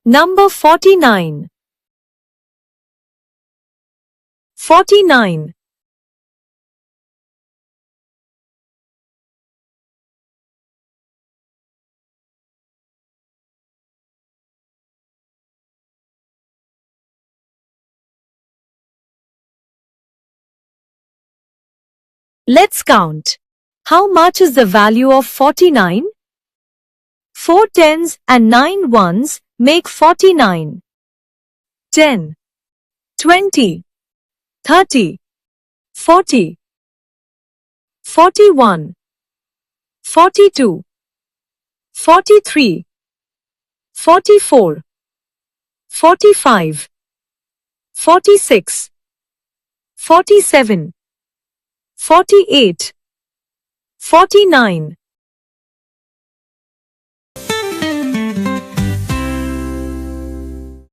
Number 49. 49. Let's count. How much is the value of 49? 4 tens and 9 ones make 49. 10, 20, 30, 40, 41, 42, 43, 44, 45, 46, 47, 48, 49.